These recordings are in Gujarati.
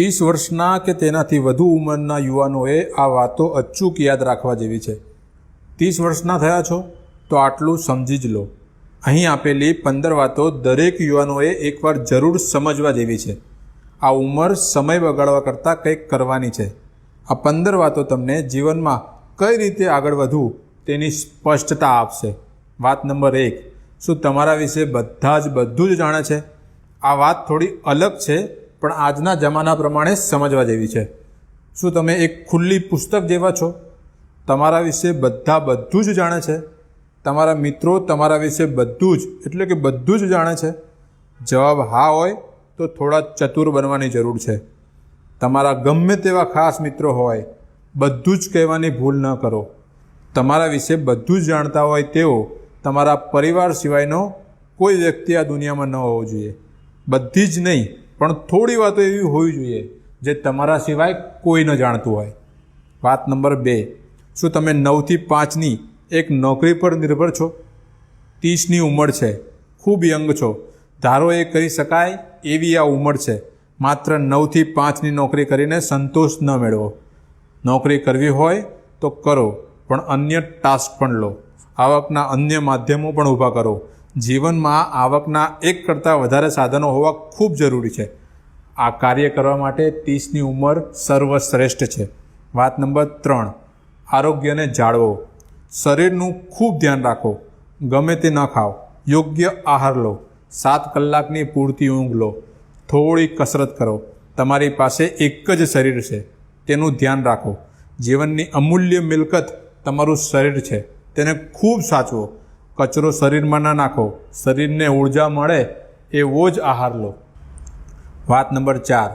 30 વર્ષના કે તેનાથી વધુ ઉંમરના યુવાનોએ આ વાતો અચૂક યાદ રાખવા જેવી છે। 30 વર્ષના થયા છો તો આટલું સમજી જ લો। અહીં આપેલી 15 વાતો દરેક યુવાનોએ એકવાર જરૂર સમજવા જેવી છે। આ ઉંમર સમય બગાડવા કરતાં કંઈક કરવાની છે। આ 15 વાતો તમને જીવનમાં કઈ રીતે આગળ વધવું તેની સ્પષ્ટતા આપશે। વાત નંબર 1, શું તમારા વિશે બધા જ બધું જ જાણે છે? આ વાત થોડી અલગ છે, પણ આજના જમાના પ્રમાણે સમજવા જેવી છે। શું તમે એક ખુલ્લી પુસ્તક જેવા છો? તમારા વિશે બધા બધું જ જાણે છે? તમારા મિત્રો તમારા વિશે બધું જ એટલે કે બધું જ જાણે છે? જવાબ હા હોય તો થોડા ચતુર બનવાની જરૂર છે। તમારા ગમે તેવા ખાસ મિત્રો હોય, બધું જ કહેવાની ભૂલ ન કરો। તમારા વિશે બધું જ જાણતા હોય તેવો તમારા પરિવાર સિવાયનો કોઈ વ્યક્તિ આ દુનિયામાં ન હોવો જોઈએ। બધી જ નહીં, પણ થોડી વાતો એવી હોવી જોઈએ જે તમારા સિવાય કોઈ ન જાણતું હોય। વાત નંબર 2, શું તમે 9 થી 5ની એક નોકરી પર નિર્ભર છો? 30ની ઉંમર છે, ખૂબ યંગ છો, ધારો એ કરી શકાય એવી આ ઉંમર છે। માત્ર 9 થી 5ની નોકરી કરીને સંતોષ ન મેળવો। નોકરી કરવી હોય તો કરો, પણ અન્ય ટાસ્ક પણ લો। આવકના અન્ય માધ્યમો પણ ઊભા કરો। જીવનમાં આવકના એક કરતાં વધારે સાધનો હોવા ખૂબ જરૂરી છે। આ કાર્ય કરવા માટે 30ની ઉંમર સર્વશ્રેષ્ઠ છે। વાત નંબર 3, આરોગ્યને જાળવો। શરીરનું ખૂબ ધ્યાન રાખો। ગમે તે ન ખાઓ, યોગ્ય આહાર લો, 7 કલાકની પૂરતી ઊંઘ લો, થોડી કસરત કરો। તમારી પાસે એક જ શરીર છે, તેનું ધ્યાન રાખો। જીવનની અમૂલ્ય મિલકત તમારું શરીર છે, તેને ખૂબ સાચવો। કચરો શરીરમાં ના નાખો, શરીરને ઊર્જા મળે એવો જ આહાર લો। વાત નંબર 4,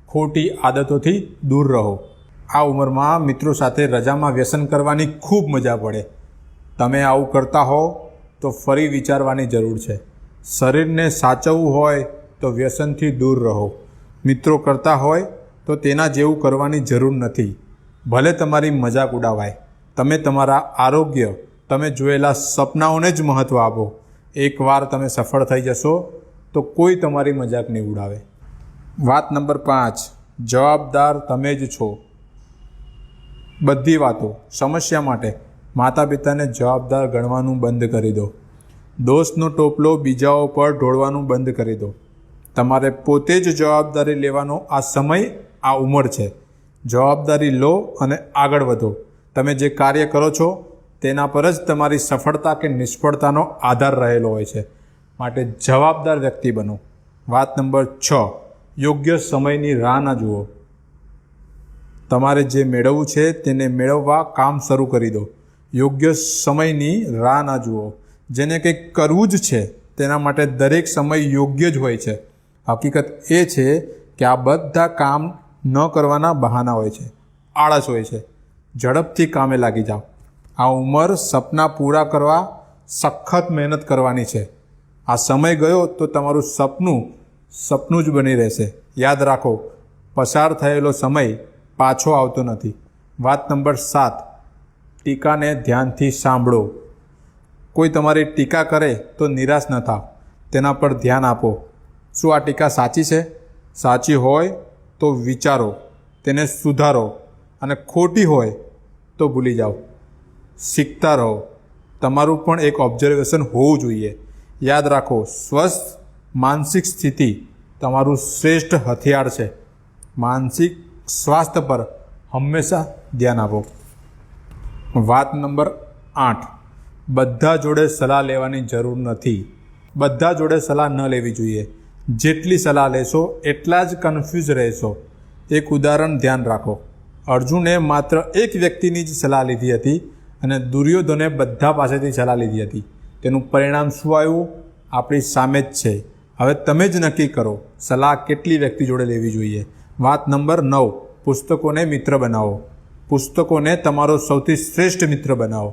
ખોટી આદતોથી દૂર રહો। આ ઉંમરમાં મિત્રો સાથે રજામાં વ્યસન કરવાની ખૂબ મજા પડે। તમે આવું કરતા હો તો ફરી વિચારવાની જરૂર છે। શરીરને સાચવવું હોય તો વ્યસનથી દૂર રહો। મિત્રો કરતા હોય તો તેના જેવું કરવાની જરૂર નથી। ભલે તમારી મજાક ઉડાવાય, તમે તમારા આરોગ્ય, તમે જોયેલા સપનાઓને જ મહત્ત્વ આપો। એકવાર તમે સફળ થઈ જશો તો કોઈ તમારી મજાક નહીં ઉડાવે। વાત નંબર 5, જવાબદાર તમે જ છો। બધી વાતો, સમસ્યા માટે માતા પિતાને જવાબદાર ગણવાનું બંધ કરી દો। દોષનો ટોપલો બીજાઓ પર ઢોળવાનું બંધ કરી દો। તમારે પોતે જ જવાબદારી લેવાનો આ સમય, આ ઉંમર છે। જવાબદારી લો અને આગળ વધો। તમે જે કાર્ય કરો છો તેના પર જ તમારી સફળતા કે નિષ્ફળતાનો આધાર રહેલો હોય છે, માટે જવાબદાર વ્યક્તિ બનો। વાત નંબર 6, યોગ્ય સમયની રાહ ના જુઓ। તમારે જે મેળવવું છે તેને મેળવવા કામ શરૂ કરી દો। યોગ્ય સમયની રાહ ના જુઓ। જેને કંઈક કરવું જ છે તેના માટે દરેક સમય યોગ્ય જ હોય છે। હકીકત એ છે કે આ બધા કામ ન કરવાના બહાના હોય છે, આળસ હોય છે। ઝડપથી કામે લાગી જાઓ। આ ઉંમર સપના પૂરા કરવા સખત મહેનત કરવાની છે। આ સમય ગયો તો તમારું સપનું જ બની રહેશે। યાદ રાખો, પસાર થયેલો સમય પાછો આવતો નથી। વાત નંબર 7, ટીકાને ધ્યાનથી સાંભળો। કોઈ તમારી ટીકા કરે તો નિરાશ ન થાવ, તેના પર ધ્યાન આપો। શું આ ટીકા સાચી છે? સાચી હોય તો વિચારો, તેને સુધારો, અને ખોટી હોય તો ભૂલી જાઓ। શીખતા રહો। તમારું પણ એક ઓબ્ઝર્વેશન હોવું જોઈએ। યાદ રાખો, સ્વસ્થ માનસિક સ્થિતિ તમારું શ્રેષ્ઠ હથિયાર છે। માનસિક સ્વાસ્થ્ય પર હંમેશા ધ્યાન આપો। વાત નંબર 8, બધા જોડે સલાહ લેવાની જરૂર નથી। બધા જોડે સલાહ ન લેવી જોઈએ। જેટલી સલાહ લેશો એટલા જ કન્ફ્યુઝ રહેશો। એક ઉદાહરણ ધ્યાન રાખો। અર્જુને માત્ર એક વ્યક્તિની જ સલાહ લીધી હતી અને દુર્યોધને બધા પાસેથી સલાહ લીધી હતી। તેનું પરિણામ શું આવ્યું? આપણી સામે જ છે। હવે તમે જ નક્કી કરો, સલાહ કેટલી વ્યક્તિ જોડે લેવી જોઈએ। વાત નંબર 9, પુસ્તકોને મિત્ર બનાવો। પુસ્તકોને તમારો સૌથી શ્રેષ્ઠ મિત્ર બનાવો।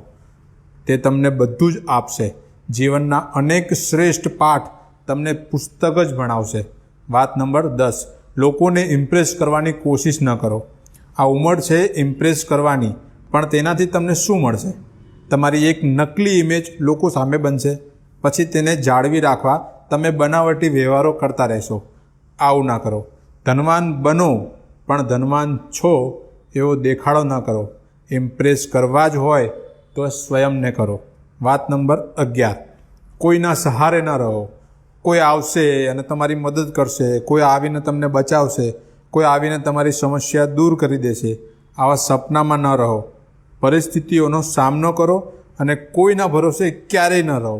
તે તમને બધું જ આપશે। જીવનના અનેક શ્રેષ્ઠ પાઠ તમને પુસ્તક જ ભણાવશે। વાત નંબર 10, લોકોને ઇમ્પ્રેસ કરવાની કોશિશ ન કરો। આ ઉંમર છે ઇમ્પ્રેસ કરવાની, પણ તેનાથી તમને શું મળશે? તમારી એક નકલી ઇમેજ લોકો સામે બનશે। પછી તેને જાળવી રાખવા તમે બનાવટી વ્યવહારો કરતા રહેશો। આવું ના કરો। ધનવાન બનો પણ ધનવાન છો એવો દેખાડો ન કરો. ઇમ્પ્રેસ કરવા જ હોય તો સ્વયંને કરો. વાત નંબર 11, કોઈના સહારે ન રહો. કોઈ આવશે અને તમારી મદદ કરશે, કોઈ આવીને તમને બચાવશે, કોઈ આવીને તમારી સમસ્યા દૂર કરી દેશે, આવા સપનામાં ન રહો. પરિસ્થિતિઓનો સામનો કરો અને કોઈના ભરોસે ક્યારેય ન રહો.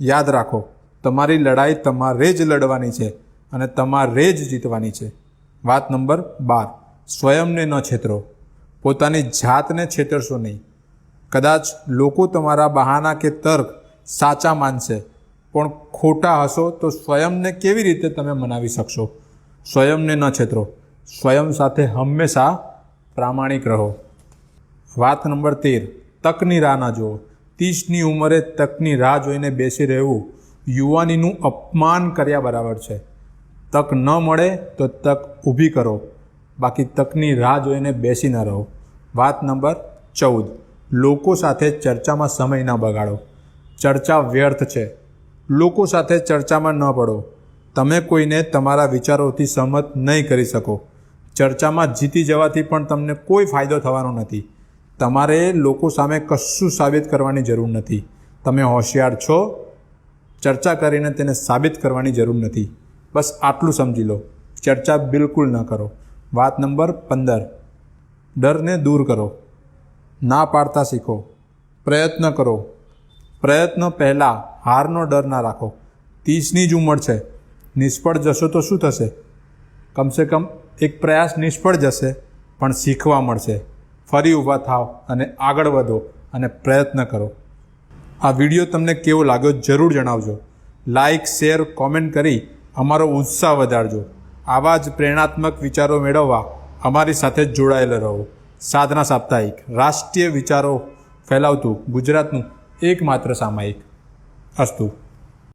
યાદ રાખો, તમારી લડાઈ તમારે જ લડવાની છે અને તમારે જ જીતવાની છે. વાત નંબર 12, સ્વયંને ન છેતરો. પોતાની જાતને છેતરશો નહીં. કદાચ લોકો તમારા બહાના કે તર્ક સાચા માનશે, પણ ખોટા હશો તો સ્વયંને કેવી રીતે તમે મનાવી શકશો? સ્વયંને ન છેતરો. સ્વયં સાથે હંમેશા પ્રામાણિક રહો. વાત નંબર 13, તકની રાહ ના જુઓ. 30ની ઉંમરે તકની રાહ જોઈને બેસી રહેવું યુવાનીનું અપમાન કર્યા બરાબર છે. તક ન મળે તો તક ઊભી કરો, બાકી તકની રાહ જોઈને બેસી ન રહો. વાત નંબર 14, લોકો સાથે ચર્ચામાં સમય ન બગાડો. ચર્ચા વ્યર્થ છે. લોકો સાથે ચર્ચામાં ન પડો. તમે કોઈને તમારા વિચારોથી સહમત નહીં કરી શકો. ચર્ચામાં જીતી જવાથી પણ તમને કોઈ ફાયદો થવાનો નથી. તમારે લોકો સામે કશું સાબિત કરવાની જરૂર નથી. તમે હોશિયાર છો, ચર્ચા કરીને તેને સાબિત કરવાની જરૂર નથી. બસ આટલું સમજી લો. ચર્ચા બિલકુલ ન કરો. વાત નંબર 15, ડરને દૂર કરો. ના પાડતા શીખો. પ્રયત્ન કરો. પ્રયત્ન પહેલાં હારનો ડર ના રાખો. 30ની જ ઉંમર છે, નિષ્ફળ જશો તો શું થશે? કમસે કમ એક પ્રયાસ નિષ્ફળ જશે, પણ શીખવા મળશે. ફરી ઊભા થાવ અને આગળ વધો અને પ્રયત્ન કરો. આ વિડીયો તમને કેવો લાગ્યો જરૂર જણાવજો. લાઇક, શેર, કોમેન્ટ કરી અમારો ઉત્સાહ વધારજો. આવા જ પ્રેરણાત્મક વિચારો મેળવવા અમારી સાથે જ જોડાયેલા રહો. સાધના સાપ્તાહિક, રાષ્ટ્રીય વિચારો ફેલાવતું ગુજરાતનું એકમાત્ર સામાયિક. અસ્તુ.